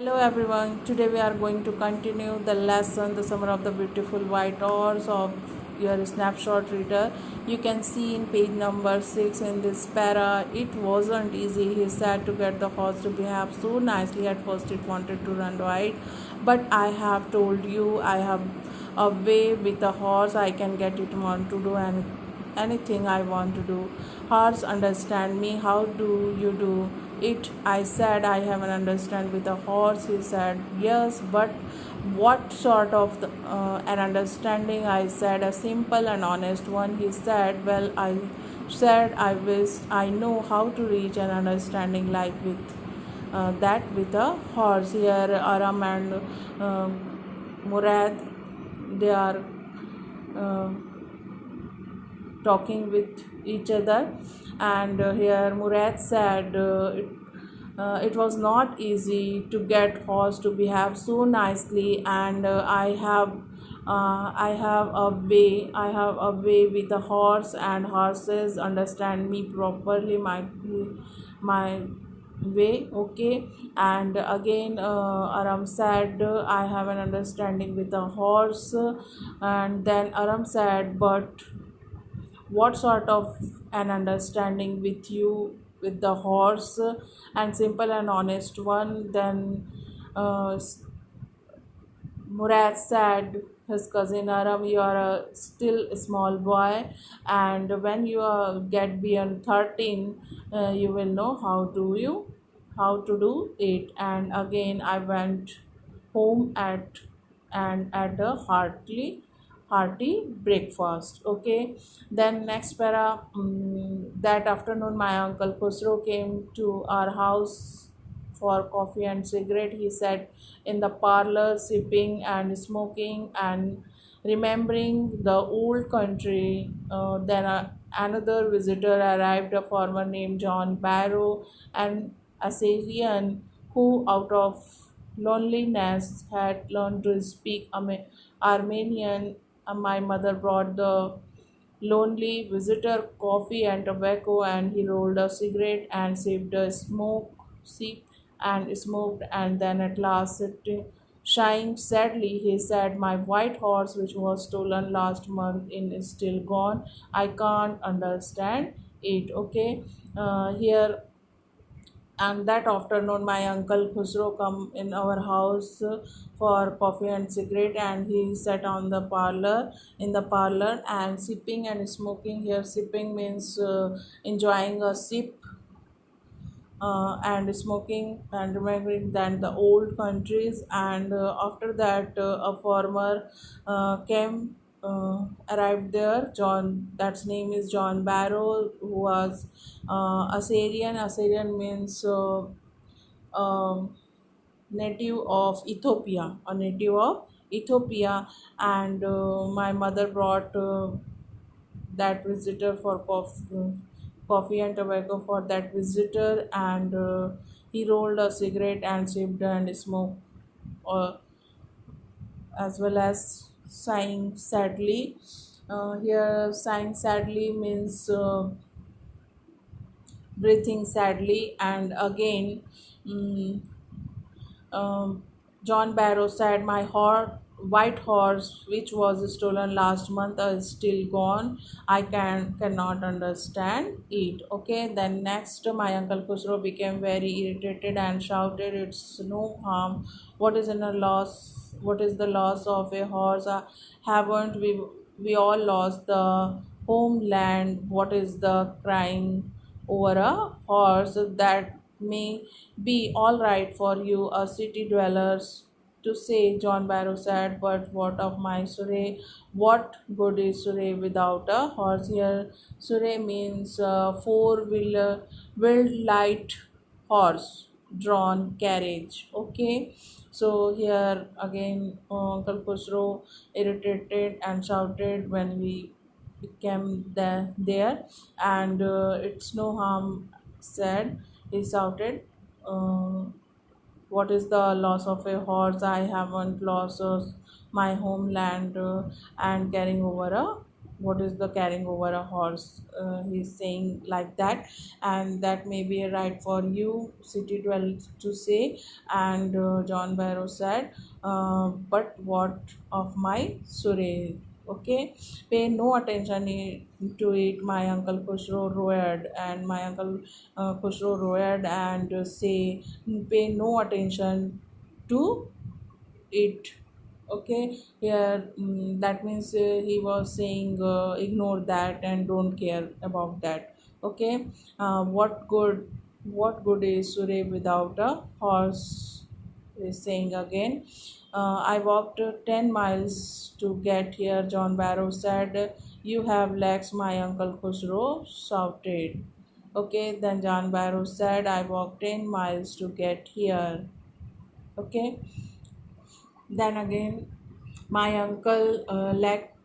Hello everyone. Today we are going to continue the lesson The Summer of the Beautiful White Horse of your snapshot reader. You can see in page number 6 in this para. It wasn't easy, he said, to get the horse to behave so nicely. At first it wanted to run right, but I have told you I have a way with a horse. I can get it want to do anything I want to do. Horse understand me. How do you do it? I said, I have an understand with a horse. He said, yes, but what sort of an understanding? I said, a simple and honest one. He said, well, I said, I wish I know how to reach an understanding like with that with a horse. Here Aram and Murad, they are uh, talking with each other, and here Murad said, it was not easy to get horse to behave so nicely, and I have a way with a horse, and horses understand me properly, my way. Okay. And again Aram said, I have an understanding with a horse. And then Aram said, but what sort of an understanding with you with the horse? And simple and honest one. Then uh, Murad said, his cousin Aram, you are still a small boy, and when you get beyond 13, you will know how to do it. And again, I went home at a hearty breakfast. Okay. Then next para, that afternoon my uncle Khusro came to our house for coffee and cigarette. He sat in the parlor sipping and smoking and remembering the old country. Then another visitor arrived, a farmer named John Barrow, an Assyrian who, out of loneliness, had learned to speak Armenian. My mother brought the lonely visitor coffee and tobacco, and he rolled a cigarette and sipped a sip and smoked, and then at last shying sadly, he said, my white horse, which was stolen last month, is still gone. I can't understand it. Okay. Here, and that afternoon my uncle Khusro come in our house for coffee and cigarette, and he sat on the parlor in the parlor and sipping and smoking. Here sipping means enjoying a sip, and smoking and remembering that the old countries. And after that a farmer came arrived there. John, that's name is John Barrow, who was Assyrian means um native of Ethiopia, a native of Ethiopia. And my mother brought that visitor for coffee and tobacco for that visitor, and he rolled a cigarette and sipped and smoked, uh, as well as sighing sadly. Here, sighing sadly means breathing sadly. And again, mm, um, John Barrow said, my white horse, which was stolen last month, is still gone. I cannot understand it. Okay. Then next, my uncle Khusro became very irritated and shouted, it's no harm. What is in a loss? What is the loss of a horse? Haven't we all lost the homeland? What is the crying over a horse? That may be all right for you, a city dwellers, to say, John Barrow said, but what of my Surrey? What good is Surrey without a horse? Here, Surrey means wheeled light horse drawn carriage. Okay. So here again, Uncle Khusro irritated and shouted when we came there, and it's no harm, said, he shouted. uh, what is the loss of a horse? I haven't lost my homeland and carrying over a what is the carrying over a horse, he's saying like that. And that may be a right for you, city dweller, to say. And John Barrow said, but what of my Surrey? Okay, pay no attention to it. My uncle Khusro roared, and my uncle Khusro roared and say, pay no attention to it. Okay, here, that means he was saying, ignore that and don't care about that. Okay, what good is Surrey without a horse? Is saying again. I walked 10 miles to get here, John Barrow said. You have legs, my uncle Khusro shouted. Okay, then John Barrow said, I walked 10 miles to get here. Okay, then again, my uncle lacked